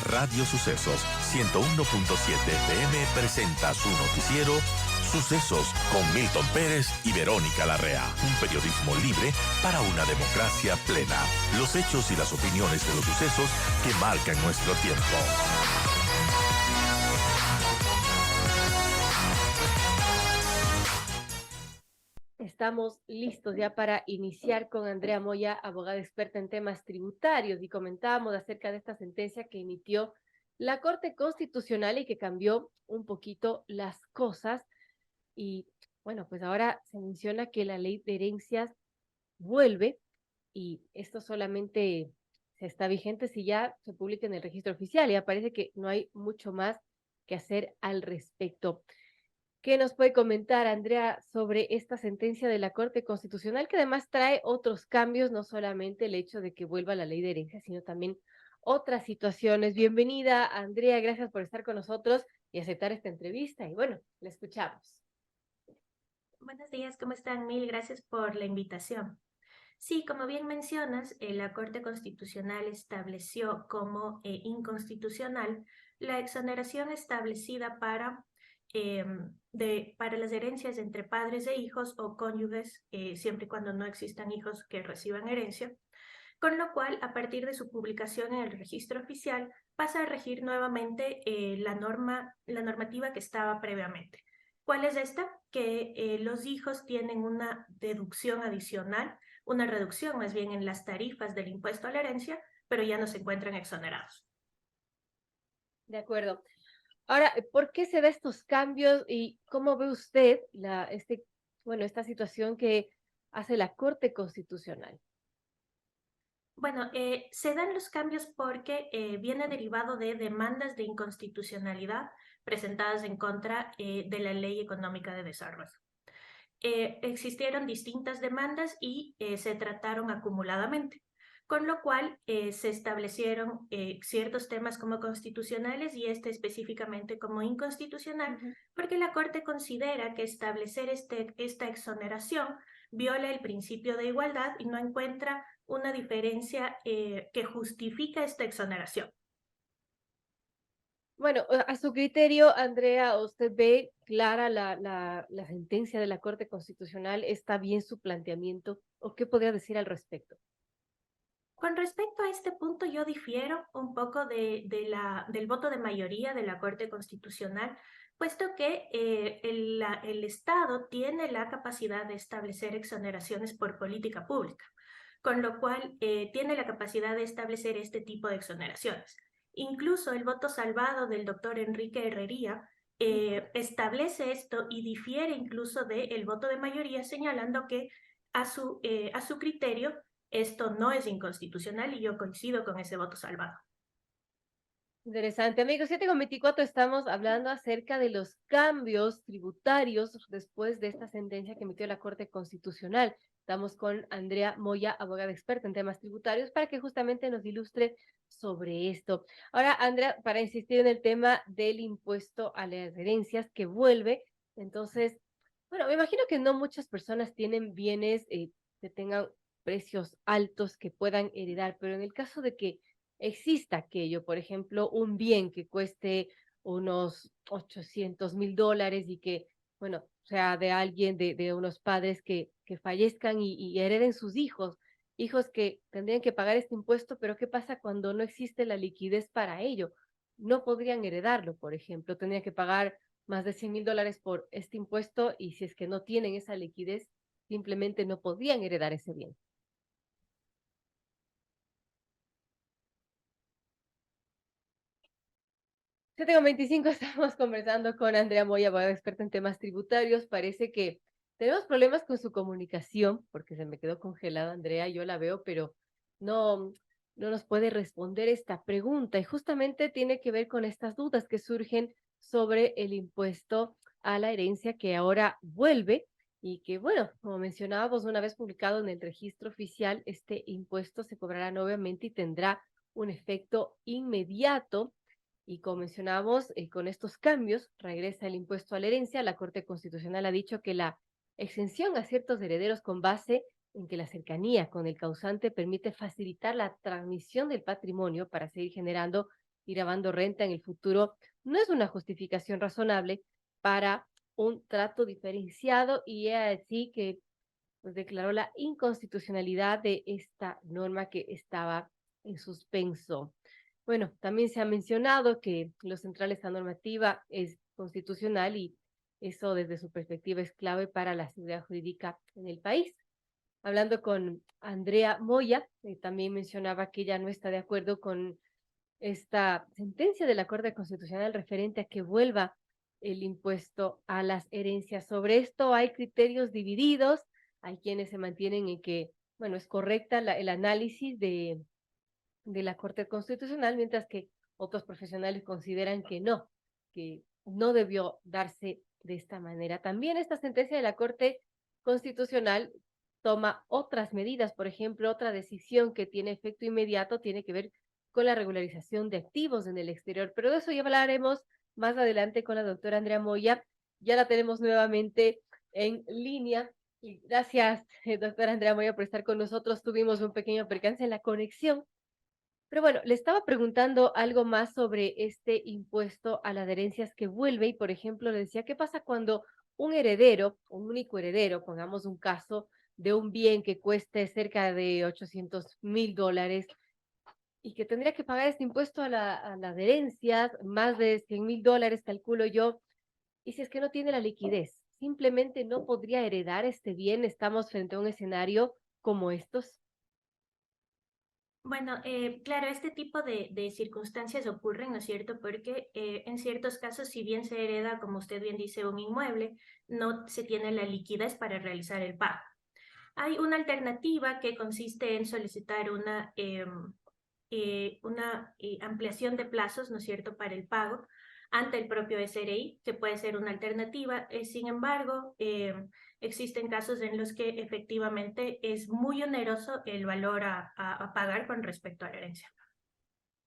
Radio Sucesos 101.7 FM presenta su noticiero Sucesos con Milton Pérez y Verónica Larrea. Un periodismo libre para una democracia plena. Los hechos y las opiniones de los sucesos que marcan nuestro tiempo. Estamos listos ya para iniciar con Andrea Moya, abogada experta en temas tributarios, y comentábamos acerca de esta sentencia que emitió la Corte Constitucional y que cambió un poquito las cosas. Y bueno, pues ahora se menciona que la ley de herencias vuelve, y esto solamente se está vigente si ya se publica en el registro oficial. Ya parece que no hay mucho más que hacer al respecto. ¿Qué nos puede comentar, Andrea, sobre esta sentencia de la Corte Constitucional, que además trae otros cambios, no solamente el hecho de que vuelva la ley de herencia, sino también otras situaciones? Bienvenida, Andrea, gracias por estar con nosotros y aceptar esta entrevista. Y bueno, la escuchamos. Buenos días, ¿cómo están? Mil gracias por la invitación. Sí, como bien mencionas, la Corte Constitucional estableció como inconstitucional la exoneración establecida para las herencias entre padres e hijos o cónyuges, siempre y cuando no existan hijos que reciban herencia, con lo cual, a partir de su publicación en el registro oficial, pasa a regir nuevamente la normativa que estaba previamente. ¿Cuál es esta? Que los hijos tienen una deducción adicional, una reducción más bien en las tarifas del impuesto a la herencia, pero ya no se encuentran exonerados. De acuerdo. Ahora, ¿por qué se da estos cambios y cómo ve usted esta situación que hace la Corte Constitucional? Bueno, se dan los cambios porque viene derivado de demandas de inconstitucionalidad presentadas en contra de la Ley Económica de Desarrollo. Existieron distintas demandas y se trataron acumuladamente, con lo cual se establecieron ciertos temas como constitucionales y este específicamente como inconstitucional, porque la Corte considera que establecer esta exoneración viola el principio de igualdad y no encuentra una diferencia que justifica esta exoneración. Bueno, a su criterio, Andrea, ¿usted ve clara la sentencia de la Corte Constitucional? ¿Está bien su planteamiento? ¿O qué podría decir al respecto? Con respecto a este punto, yo difiero un poco del voto de mayoría de la Corte Constitucional, puesto que el Estado tiene la capacidad de establecer exoneraciones por política pública, con lo cual tiene la capacidad de establecer este tipo de exoneraciones. Incluso el voto salvado del doctor Enrique Herrería establece esto y difiere incluso del voto de mayoría, señalando que a su criterio esto no es inconstitucional y yo coincido con ese voto salvado. Interesante. Amigos, 7:24 estamos hablando acerca de los cambios tributarios después de esta sentencia que emitió la Corte Constitucional. Estamos con Andrea Moya, abogada experta en temas tributarios, para que justamente nos ilustre sobre esto. Ahora, Andrea, para insistir en el tema del impuesto a las herencias que vuelve, entonces, bueno, me imagino que no muchas personas tienen bienes que tengan precios altos que puedan heredar, pero en el caso de que exista aquello, por ejemplo, un bien que cueste unos $800,000 y que, bueno, sea de alguien, de unos padres que fallezcan y hereden sus hijos, hijos que tendrían que pagar este impuesto, pero ¿qué pasa cuando no existe la liquidez para ello? No podrían heredarlo, por ejemplo, tendrían que pagar más de $100,000 por este impuesto, y si es que no tienen esa liquidez, simplemente no podrían heredar ese bien. 7:25 estamos conversando con Andrea Moya, abogada experta en temas tributarios. Parece que tenemos problemas con su comunicación, porque se me quedó congelada Andrea, yo la veo, pero no, no nos puede responder esta pregunta. Y justamente tiene que ver con estas dudas que surgen sobre el impuesto a la herencia que ahora vuelve y que, bueno, como mencionábamos, una vez publicado en el registro oficial, este impuesto se cobrará nuevamente y tendrá un efecto inmediato. Y como mencionábamos, con estos cambios regresa el impuesto a la herencia. La Corte Constitucional ha dicho que la exención a ciertos herederos con base en que la cercanía con el causante permite facilitar la transmisión del patrimonio para seguir generando ir grabando renta en el futuro no es una justificación razonable para un trato diferenciado y es así que pues, declaró la inconstitucionalidad de esta norma que estaba en suspenso. Bueno, también se ha mencionado que lo central de esta normativa es constitucional y eso desde su perspectiva es clave para la seguridad jurídica en el país. Hablando con Andrea Moya, también mencionaba que ella no está de acuerdo con esta sentencia de la Corte Constitucional referente a que vuelva el impuesto a las herencias. Sobre esto hay criterios divididos, hay quienes se mantienen en que, bueno, es correcta el análisis de la Corte Constitucional, mientras que otros profesionales consideran que no debió darse de esta manera. También esta sentencia de la Corte Constitucional toma otras medidas, por ejemplo, otra decisión que tiene efecto inmediato tiene que ver con la regularización de activos en el exterior, pero de eso ya hablaremos más adelante con la doctora Andrea Moya. Ya la tenemos nuevamente en línea. Y gracias, doctora Andrea Moya, por estar con nosotros. Tuvimos un pequeño percance en la conexión, pero bueno, le estaba preguntando algo más sobre este impuesto a las herencias que vuelve y, por ejemplo, le decía, ¿qué pasa cuando un heredero, un único heredero, pongamos un caso de un bien que cueste cerca de $800,000 y que tendría que pagar este impuesto a las herencias, más de $100,000, calculo yo, y si es que no tiene la liquidez, simplemente no podría heredar este bien? ¿Estamos frente a un escenario como estos? Bueno, claro, este tipo de circunstancias ocurren, ¿no es cierto? Porque en ciertos casos, si bien se hereda, como usted bien dice, un inmueble, no se tiene la liquidez para realizar el pago. Hay una alternativa que consiste en solicitar una ampliación de plazos, ¿no es cierto?, para el pago ante el propio SRI, que puede ser una alternativa. Sin embargo, existen casos en los que efectivamente es muy oneroso el valor a pagar con respecto a la herencia.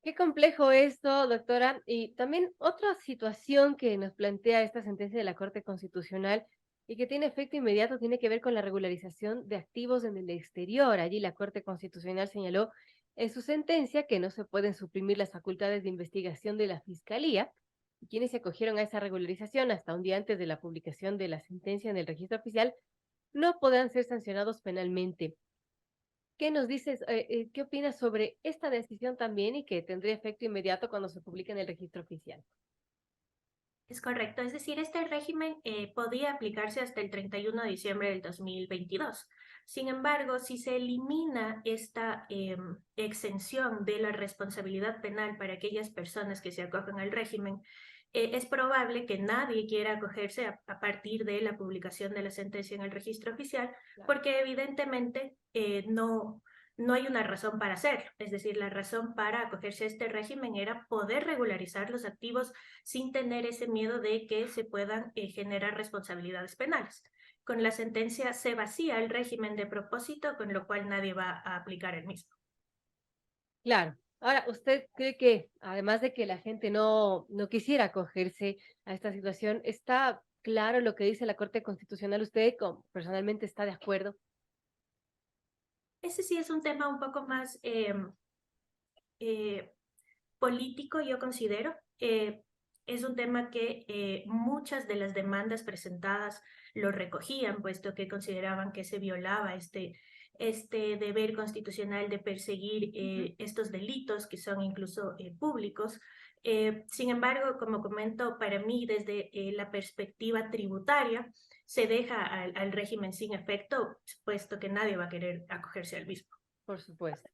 Qué complejo esto, doctora. Y también otra situación que nos plantea esta sentencia de la Corte Constitucional y que tiene efecto inmediato tiene que ver con la regularización de activos en el exterior. Allí la Corte Constitucional señaló en su sentencia que no se pueden suprimir las facultades de investigación de la Fiscalía. Y quienes se acogieron a esa regularización hasta un día antes de la publicación de la sentencia en el registro oficial no podrán ser sancionados penalmente. ¿Qué nos dices? ¿Qué opinas sobre esta decisión también y que tendría efecto inmediato cuando se publique en el registro oficial? Es correcto, es decir, este régimen podía aplicarse hasta el 31 de diciembre del 2022. Sin embargo, si se elimina esta exención de la responsabilidad penal para aquellas personas que se acogen al régimen, es probable que nadie quiera acogerse a partir de la publicación de la sentencia en el registro oficial, porque evidentemente no hay una razón para hacerlo. Es decir, la razón para acogerse a este régimen era poder regularizar los activos sin tener ese miedo de que se puedan generar responsabilidades penales. Con la sentencia se vacía el régimen de propósito, con lo cual nadie va a aplicar el mismo. Claro. Ahora, ¿usted cree que, además de que la gente no quisiera acogerse a esta situación, está claro lo que dice la Corte Constitucional? ¿Usted personalmente está de acuerdo? Ese sí es un tema un poco más eh, político, yo considero. Es un tema que muchas de las demandas presentadas lo recogían, puesto que consideraban que se violaba este deber constitucional de perseguir estos delitos que son incluso públicos. Sin embargo, como comento, para mí desde la perspectiva tributaria se deja al régimen sin efecto, puesto que nadie va a querer acogerse al mismo. Por supuesto.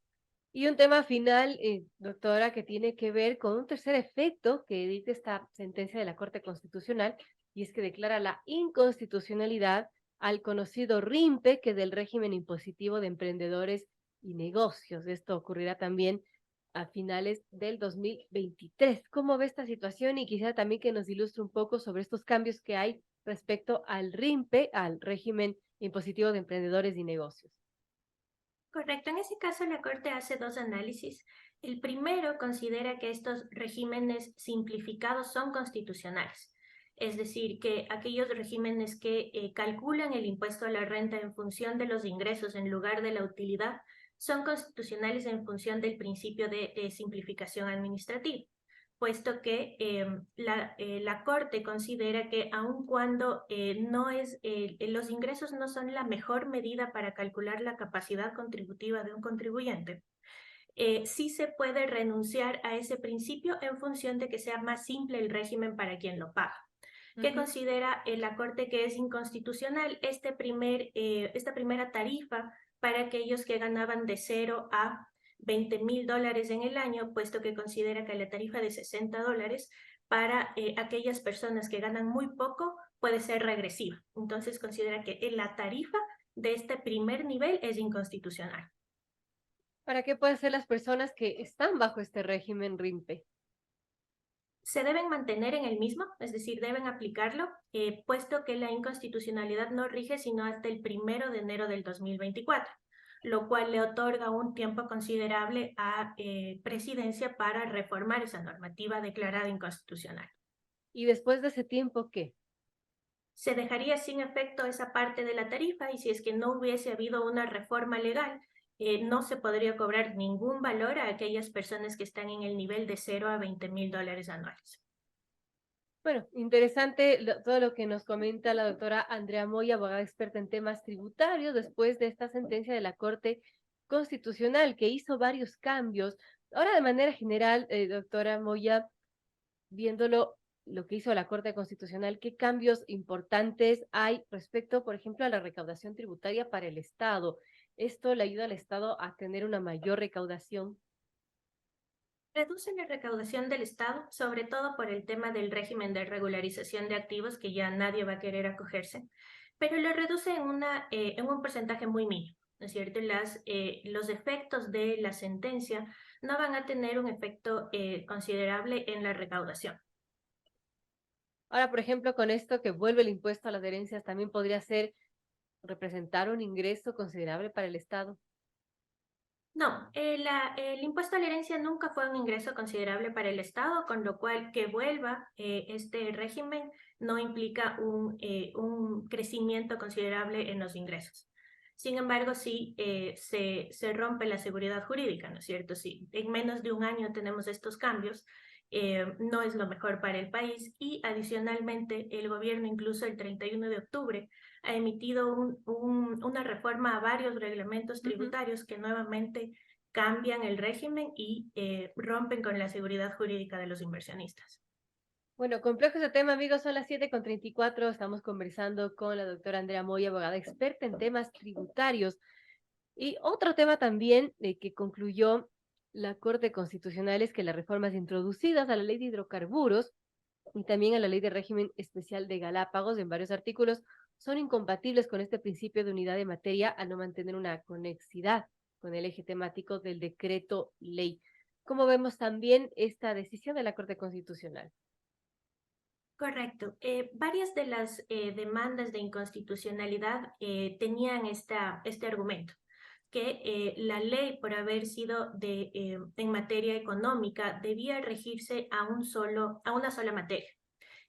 Y un tema final, doctora, que tiene que ver con un tercer efecto que dicta esta sentencia de la Corte Constitucional, y es que declara la inconstitucionalidad al conocido RIMPE, que es del régimen impositivo de emprendedores y negocios. Esto ocurrirá también a finales del 2023. ¿Cómo ve esta situación? Y quisiera también que nos ilustre un poco sobre estos cambios que hay respecto al RIMPE, al régimen impositivo de emprendedores y negocios. Correcto, en ese caso la Corte hace dos análisis. El primero considera que estos regímenes simplificados son constitucionales, es decir, que aquellos regímenes que calculan el impuesto a la renta en función de los ingresos en lugar de la utilidad son constitucionales en función del principio de simplificación administrativa. puesto que la Corte considera que aun cuando los ingresos no son la mejor medida para calcular la capacidad contributiva de un contribuyente, sí se puede renunciar a ese principio en función de que sea más simple el régimen para quien lo paga. Que considera la Corte que es inconstitucional esta primera tarifa para aquellos que ganaban de 0 a $20,000 en el año, puesto que considera que la tarifa de $60 para aquellas personas que ganan muy poco puede ser regresiva. Entonces considera que la tarifa de este primer nivel es inconstitucional. ¿Para qué pueden ser las personas que están bajo este régimen RIMPE? Se deben mantener en el mismo, es decir, deben aplicarlo, puesto que la inconstitucionalidad no rige sino hasta el 1 de enero del 2024, lo cual le otorga un tiempo considerable a Presidencia para reformar esa normativa declarada inconstitucional. ¿Y después de ese tiempo qué? Se dejaría sin efecto esa parte de la tarifa y si es que no hubiese habido una reforma legal, no se podría cobrar ningún valor a aquellas personas que están en el nivel de 0 a $20,000 anuales. Bueno, interesante todo lo que nos comenta la doctora Andrea Moya, abogada experta en temas tributarios, después de esta sentencia de la Corte Constitucional que hizo varios cambios. Ahora, de manera general, doctora Moya, viéndolo lo que hizo la Corte Constitucional, ¿qué cambios importantes hay respecto, por ejemplo, a la recaudación tributaria para el Estado? ¿Esto le ayuda al Estado a tener una mayor recaudación? Reduce la recaudación del Estado, sobre todo por el tema del régimen de regularización de activos, que ya nadie va a querer acogerse, pero lo reduce en un porcentaje muy mínimo, ¿no es cierto? Los efectos de la sentencia no van a tener un efecto considerable en la recaudación. Ahora, por ejemplo, con esto que vuelve el impuesto a las herencias, también podría representar un ingreso considerable para el Estado. No, el impuesto a la herencia nunca fue un ingreso considerable para el Estado, con lo cual que vuelva este régimen no implica un crecimiento considerable en los ingresos. Sin embargo, sí se rompe la seguridad jurídica, ¿no es cierto? Si en menos de un año tenemos estos cambios, no es lo mejor para el país y adicionalmente el gobierno incluso el 31 de octubre ha emitido una reforma a varios reglamentos tributarios que nuevamente cambian el régimen y rompen con la seguridad jurídica de los inversionistas. Bueno, complejo ese tema, amigos, son las 7:34. Estamos conversando con la doctora Andrea Moya, abogada experta en temas tributarios. Y otro tema también que concluyó la Corte Constitucional es que las reformas introducidas a la ley de hidrocarburos y también a la ley de régimen especial de Galápagos en varios artículos son incompatibles con este principio de unidad de materia al no mantener una conexidad con el eje temático del decreto ley. ¿Cómo vemos también esta decisión de la Corte Constitucional? Correcto. Varias de las demandas de inconstitucionalidad tenían este argumento, que la ley, por haber sido en materia económica, debía regirse a una sola materia.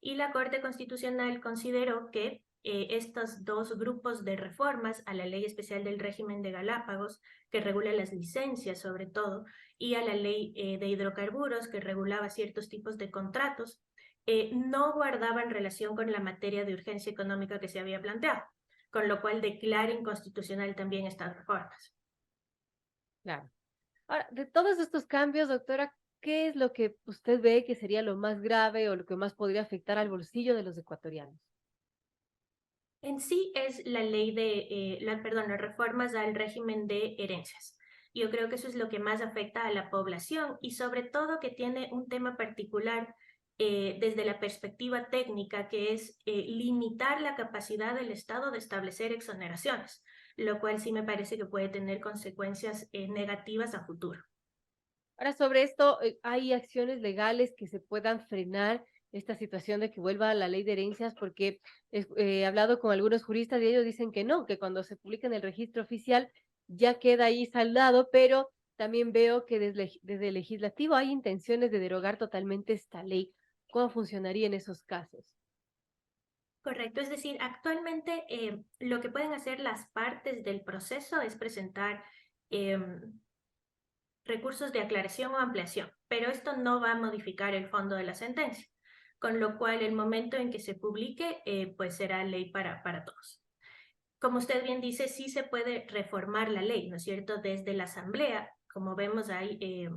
Y la Corte Constitucional consideró que estos dos grupos de reformas a la Ley Especial del Régimen de Galápagos, que regula las licencias sobre todo, y a la Ley de Hidrocarburos, que regulaba ciertos tipos de contratos, no guardaban relación con la materia de urgencia económica que se había planteado, con lo cual declara inconstitucional también estas reformas. Claro. Ahora, de todos estos cambios, doctora, ¿qué es lo que usted ve que sería lo más grave o lo que más podría afectar al bolsillo de los ecuatorianos? En sí es las reformas al régimen de herencias. Yo creo que eso es lo que más afecta a la población y sobre todo que tiene un tema particular desde la perspectiva técnica, que es limitar la capacidad del Estado de establecer exoneraciones, lo cual sí me parece que puede tener consecuencias negativas a futuro. Ahora, sobre esto, ¿hay acciones legales que se puedan frenar esta situación de que vuelva a la ley de herencias? Porque he hablado con algunos juristas y ellos dicen que no, que cuando se publica en el registro oficial ya queda ahí saldado, pero también veo que desde el legislativo hay intenciones de derogar totalmente esta ley. ¿Cómo funcionaría en esos casos? Correcto, es decir, actualmente lo que pueden hacer las partes del proceso es presentar recursos de aclaración o ampliación, pero esto no va a modificar el fondo de la sentencia, con lo cual el momento en que se publique, pues será ley para todos. Como usted bien dice, sí se puede reformar la ley, ¿no es cierto? Desde la Asamblea, como vemos, hay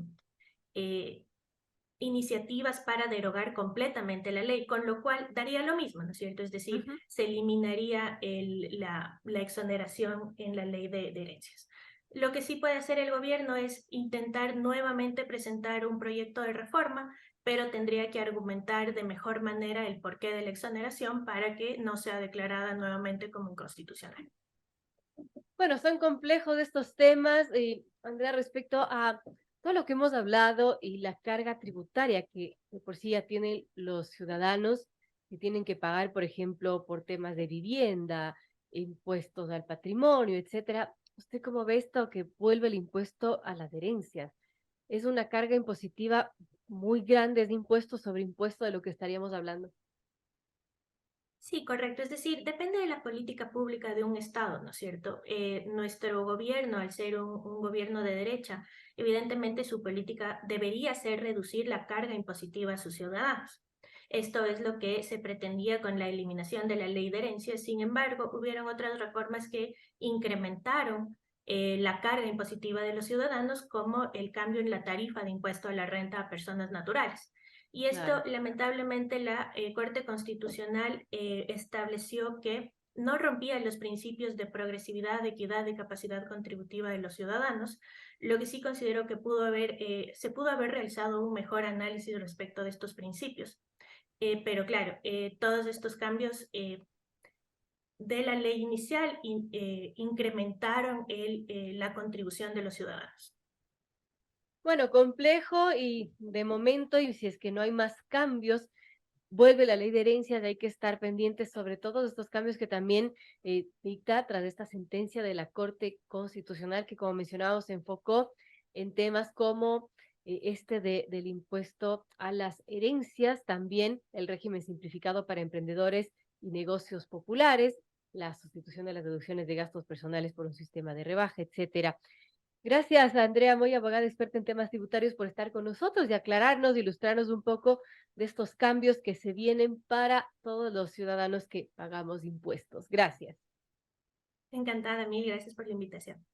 iniciativas para derogar completamente la ley, con lo cual daría lo mismo, ¿no es cierto? Es decir, Ujú. se eliminaría la exoneración en la ley de herencias. Lo que sí puede hacer el gobierno es intentar nuevamente presentar un proyecto de reforma, pero tendría que argumentar de mejor manera el porqué de la exoneración para que no sea declarada nuevamente como inconstitucional. Bueno, son complejos estos temas, Andrea, respecto a todo lo que hemos hablado y la carga tributaria que de por sí ya tienen los ciudadanos que tienen que pagar, por ejemplo, por temas de vivienda, impuestos al patrimonio, etcétera. ¿Usted cómo ve esto que vuelve el impuesto a las herencias? Es una carga impositiva muy grande, es impuesto sobre impuesto de lo que estaríamos hablando. Sí, correcto. Es decir, depende de la política pública de un Estado, ¿no es cierto? Nuestro gobierno, al ser un gobierno de derecha, evidentemente su política debería ser reducir la carga impositiva a sus ciudadanos. Esto es lo que se pretendía con la eliminación de la ley de herencias. Sin embargo, hubieron otras reformas que incrementaron la carga impositiva de los ciudadanos, como el cambio en la tarifa de impuesto a la renta a personas naturales. Y esto, Claro. lamentablemente, la Corte Constitucional estableció que no rompía los principios de progresividad, de equidad y capacidad contributiva de los ciudadanos, lo que sí considero que se pudo haber realizado un mejor análisis respecto de estos principios. Pero claro, todos estos cambios de la ley inicial incrementaron la contribución de los ciudadanos. Bueno, complejo y de momento, y si es que no hay más cambios, vuelve la ley de herencias, hay que estar pendientes sobre todos estos cambios que también dicta tras esta sentencia de la Corte Constitucional que, como mencionábamos, se enfocó en temas como del impuesto a las herencias, también el régimen simplificado para emprendedores y negocios populares, la sustitución de las deducciones de gastos personales por un sistema de rebaja, etcétera. Gracias, Andrea Moya, abogada experta en temas tributarios, por estar con nosotros y aclararnos, ilustrarnos un poco de estos cambios que se vienen para todos los ciudadanos que pagamos impuestos. Gracias. Encantada, mil gracias por la invitación.